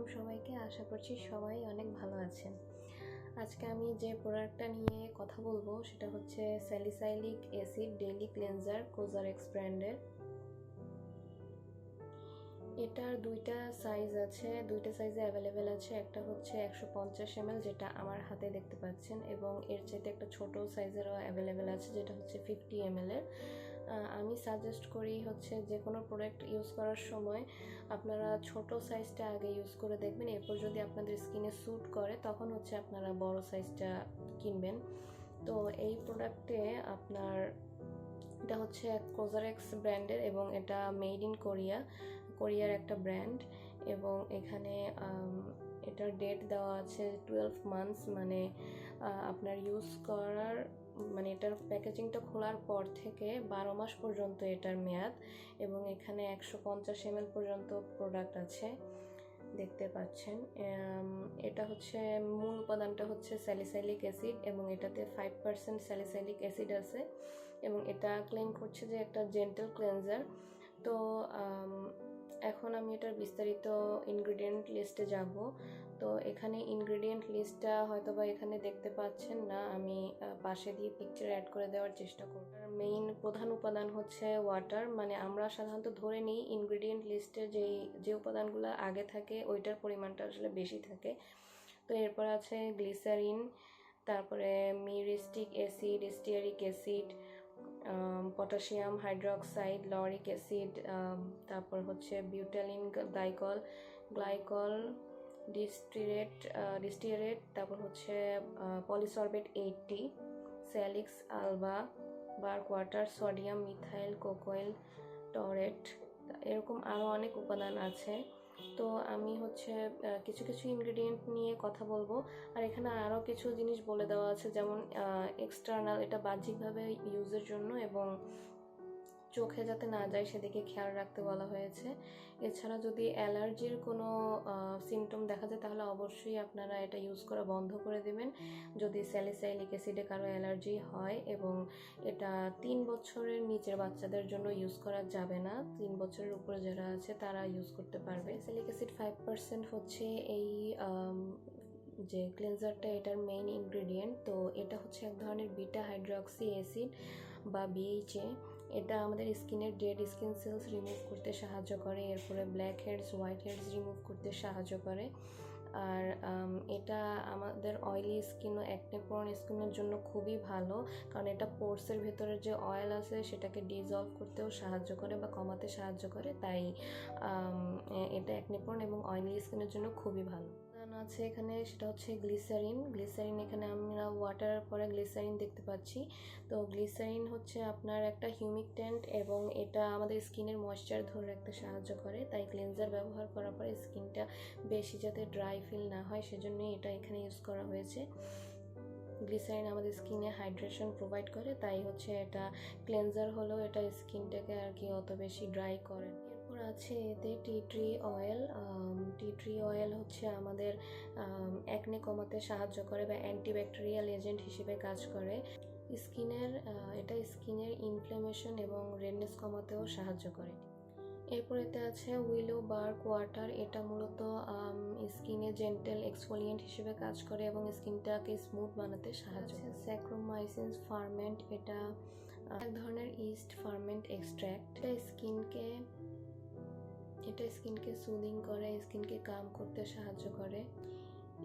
আলাইকুম সবাইকে। আশা করছি সবাই অনেক ভালো আছেন। আজকে আমি যে প্রোডাক্টটা নিয়ে কথা বলবো সেটা হচ্ছে স্যালিসাইলিক অ্যাসিড ডেইলি ক্লিনজার কোজারেক্স ব্র্যান্ডের। এটার দুইটা সাইজ আছে, দুইটা সাইজে অ্যাভেলেবেল আছে। একটা হচ্ছে 150 ml যেটা আমার হাতে দেখতে পাচ্ছেন, এবং এর চাইতে একটা ছোট সাইজেরও অ্যাভেলেবেল আছে যেটা হচ্ছে 50 ml এর। আমি সাজেস্ট করি হচ্ছে যে কোনো প্রোডাক্ট ইউজ করার সময় আপনারা ছোট সাইজটা আগে ইউজ করে দেখবেন, এরপর যদি আপনাদের স্কিনে স্যুট করে তখন হচ্ছে আপনারা বড় সাইজটা কিনবেন। তো এই প্রোডাক্টে আপনার এটা হচ্ছে কোজারেক্স ব্র্যান্ডের এবং এটা মেড ইন কোরিয়ার একটা ব্র্যান্ড, এবং এখানে এটার ডেট দেওয়া আছে 12 মান্থস, মানে আপনার ইউজ করার মানে এটার প্যাকেজিংটা খোলার পর থেকে 12 মাস পর্যন্ত এটার মেয়াদ, এবং এখানে 150 ml পর্যন্ত প্রোডাক্ট আছে দেখতে পাচ্ছেন। এটা হচ্ছে মূল উপাদানটা হচ্ছে স্যালিসাইলিক অ্যাসিড, এবং এটাতে 5% স্যালিসাইলিক অ্যাসিড আছে, এবং এটা ক্লেম করছে যে একটা জেন্টাল ক্লেনজার। তো এখন আমি এটার বিস্তারিত ইনগ্রিডিয়েন্ট লিস্টে যাব। তো এখানে ইনগ্রিডিয়েন্ট লিস্টটা হয়তো বা এখানে দেখতে পাচ্ছেন না, আমি পাশে দিয়ে পিকচার অ্যাড করে দেওয়ার চেষ্টা করব। মেইন প্রধান উপাদান হচ্ছে ওয়াটার, মানে আমরা সাধারণত ধরে নিই ইনগ্রিডিয়েন্ট লিস্টে যে উপাদানগুলো আগে থাকে ওইটার পরিমাণটা আসলে বেশি থাকে। তো এরপর আছে গ্লিসারিন, তারপরে myristic acid, stearic acid, potassium hydroxide, lauric acid, তারপর হচ্ছে বিউটালিন গ্লাইকল, ডিস্টিরেট, তারপর হচ্ছে polysorbate 80, Salix alba, bark water, sodium methyl cocoyl taurate, এরকম আরও অনেক উপাদান আছে। তো আমি হচ্ছে কিছু কিছু ইনগ্রেডিয়েন্ট নিয়ে কথা বলবো, আর এখানে আরও কিছু জিনিস বলে দেওয়া আছে, যেমন এক্সটার্নাল, এটা বাহ্যিকভাবে ইউজের জন্য এবং চোখে যাতে না যায় সেদিকে খেয়াল রাখতে বলা হয়েছে। এছাড়া যদি অ্যালার্জির কোনো সিমটম দেখা যায় তাহলে অবশ্যই আপনারা এটা ইউজ করা বন্ধ করে দেবেন যদি স্যালিসাইলিক অ্যাসিডে কারো অ্যালার্জি হয়, এবং এটা 3 বছরের নিচের বাচ্চাদের জন্য ইউজ করা যাবে না। 3 বছরের উপরে যারা আছে তারা ইউজ করতে পারবে। স্যালিসাইলিক অ্যাসিড 5% হচ্ছে এই যে ক্লিনজারটা, এটার মেইন ইনগ্রেডিয়েন্ট। তো এটা হচ্ছে এক ধরনের বিটা হাইড্রক্সি অ্যাসিড বা BHA। এটা আমাদের স্কিনের ডেড স্কিন সেলস রিমুভ করতে সাহায্য করে, এরপরে blackheads, whiteheads remove করতে সাহায্য করে। আর এটা আমাদের অয়েলি স্কিন ও অ্যাকনে প্রোন স্কিনের জন্য খুবই ভালো, কারণ এটা পোর্সের ভেতরে যে অয়েল আছে সেটাকে ডিজলভ করতেও সাহায্য করে বা কমাতে সাহায্য করে, তাই এটা অ্যাকনে প্রোন এবং অয়েলি স্কিনের জন্য খুবই ভালো। আছে এখানে সেটা হচ্ছে গ্লিসারিন, এখানে আমরা ওয়াটার পরে গ্লিসারিন দেখতে পাচ্ছি। তো গ্লিসারিন হচ্ছে আপনার একটা হিউমিকট্যান্ট, এবং এটা আমাদের স্কিনের ময়েশ্চার ধরে রাখতে সাহায্য করে, তাই ক্লিনজার ব্যবহার করার পরে স্কিনটা বেশি যাতে ড্রাই ফিল না হয় সেজন্যই এটা এখানে ইউজ করা হয়েছে। গ্লিসারিন আমাদের স্কিনে হাইড্রেশন প্রোভাইড করে, তাই হচ্ছে এটা ক্লেনজার হলেও এটা স্কিনটাকে আর কি অত বেশি ড্রাই করে। এরপর আছে এতে টি ট্রি অয়েল হচ্ছে আমাদের অ্যাকনে কমাতে সাহায্য করে বা অ্যান্টিব্যাকটেরিয়াল এজেন্ট হিসেবে কাজ করে। এটা স্কিনের ইনফ্ল্যামেশন এবং রেডনেস কমাতেও সাহায্য করে। এরপরেতে আছে উইলো বার্ক ওয়াটার, এটা মূলত স্কিনে জেন্টাল এক্সফোলিয়েন্ট হিসেবে কাজ করে এবং স্কিনটাকে স্মুথ বানাতে সাহায্য করে। স্যাক্রোমাইসিস ফার্মেন্ট, এটা এক ধরনের ইস্ট ফার্মেন্ট এক্সট্র্যাক্ট। এটা স্কিনকে সুদিং করে, স্কিনকে কাম করতে সাহায্য করে।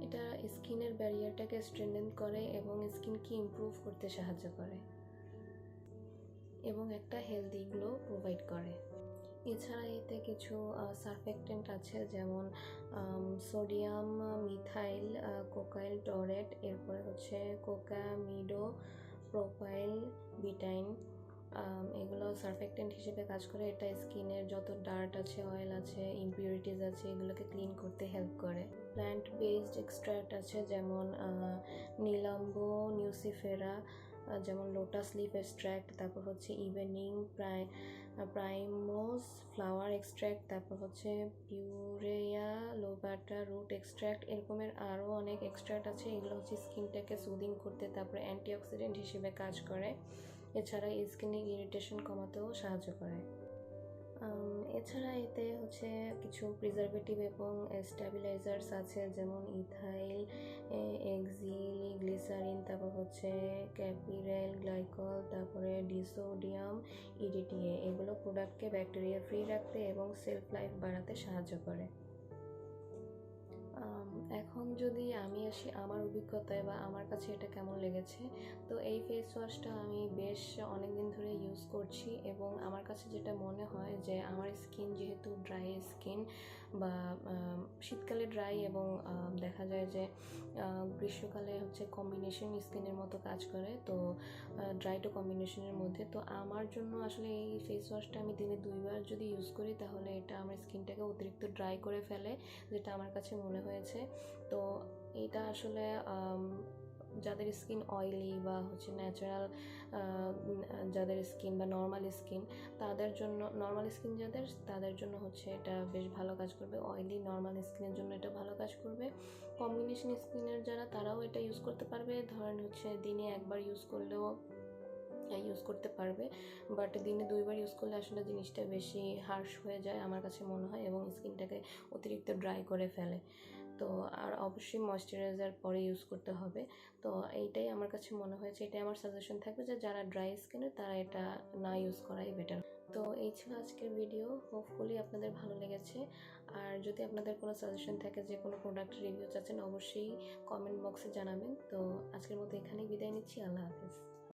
এটা স্কিনের ব্যারিয়ারটাকে স্ট্রেনথেন করে এবং স্কিনকে ইমপ্রুভ করতে সাহায্য করে, এবং একটা হেলদি গ্লো প্রোভাইড করে। এছাড়া এতে কিছু সারফেক্টেন্ট আছে, যেমন সোডিয়াম মিথাইল কোকাইল টরেট, এরপরে হচ্ছে কোকামিডো প্রোপাইল বিটাইন, এগুলো সারফেক্টেন্ট হিসেবে কাজ করে। এটা স্কিনের যত ডার্ট আছে, অয়েল আছে, ইমপিউরিটিস আছে, এগুলোকে ক্লিন করতে হেল্প করে। প্ল্যান্ট বেসড এক্সট্র্যাক্ট আছে, যেমন নিলাম্বো নিউসিফেরা, যেমন লোটাস লিফ এক্সট্র্যাক্ট, তারপর হচ্ছে ইভেনিং প্রাইমোস ফ্লাওয়ার এক্সট্র্যাক্ট, তারপর হচ্ছে পিউরেয়া লোবাটা রুট এক্সট্র্যাক্ট, এরকমের আরও অনেক এক্সট্র্যাক্ট আছে। এগুলো হচ্ছে স্কিনটাকে সুদিং করতে, তারপরে অ্যান্টিঅক্সিডেন্ট হিসেবে কাজ করে। এছাড়া স্কিনের ইরিটেশন কমাতেও সাহায্য করে। এছাড়া এতে হচ্ছে কিছু প্রিজারভেটিভ এবং স্টেবিলাইজার্স আছে, যেমন ইথাইল, এক্সিল, গ্লিসারিন, তারপর হচ্ছে ক্যাপিরাইল গ্লাইকল, তারপরে ডিসোডিয়াম, ইডিটিএ। এগুলো প্রোডাক্টকে ব্যাকটেরিয়া ফ্রি রাখতে এবং সেলফ লাইফ বাড়াতে সাহায্য করে। এখন যদি আমি আসি আমার অভিজ্ঞতায় বা আমার কাছে এটা কেমন লেগেছে, তো এই ফেস ওয়াশটা আমি বেশ অনেক দিন ধরে ইউজ করছি এবং আমার কাছে যেটা মনে হয় যে আমার স্কিন যেহেতু ড্রাই স্কিন বা শীতকালে ড্রাই এবং দেখা যায় যে গ্রীষ্মকালে হচ্ছে কম্বিনেশন স্কিনের মতো কাজ করে, তো ড্রাই টু কম্বিনেশনের মধ্যে, তো আমার জন্য আসলে এই ফেস ওয়াশটা আমি দিনে 2বার যদি ইউজ করি তাহলে এটা আমার স্কিনটাকে অতিরিক্ত ড্রাই করে ফেলে, যেটা আমার কাছে মনে হয়েছে। তো এটা আসলে যাদের স্কিন অয়েলি বা হচ্ছে ন্যাচারাল, যাদের স্কিন বা নর্মাল স্কিন, তাদের জন্য হচ্ছে এটা বেশ ভালো কাজ করবে। অয়েলি নর্মাল স্কিনের জন্য এটা ভালো কাজ করবে। কম্বিনেশন স্কিনের যারা, তারাও এটা ইউজ করতে পারবে, ধরেন হচ্ছে দিনে 1বার ইউজ করলেও ইউজ করতে পারবে, বাট দিনে 2বার ইউজ করলে আসলে জিনিসটা বেশি হার্শ হয়ে যায় আমার কাছে মনে হয় এবং স্কিনটাকে অতিরিক্ত ড্রাই করে ফেলে। তো আর অবশ্যই ময়শ্চারাইজার পরে ইউজ করতে হবে। তো এইটাই আমার কাছে মনে হয়েছে, এটাই আমার সাজেশন থাকবে যে যারা ড্রাই স্কিনের তারা এটা না ইউজ করাই বেটার। তো এই ছিল আজকের ভিডিও, হোপফুলি আপনাদের ভালো লেগেছে। আর যদি আপনাদের কোনো সাজেশন থাকে, যে কোনো প্রোডাক্ট রিভিউ চাচ্ছেন, অবশ্যই কমেন্ট বক্সে জানাবেন। তো আজকের মতো এখানেই বিদায় নিচ্ছি, আল্লাহ হাফেজ।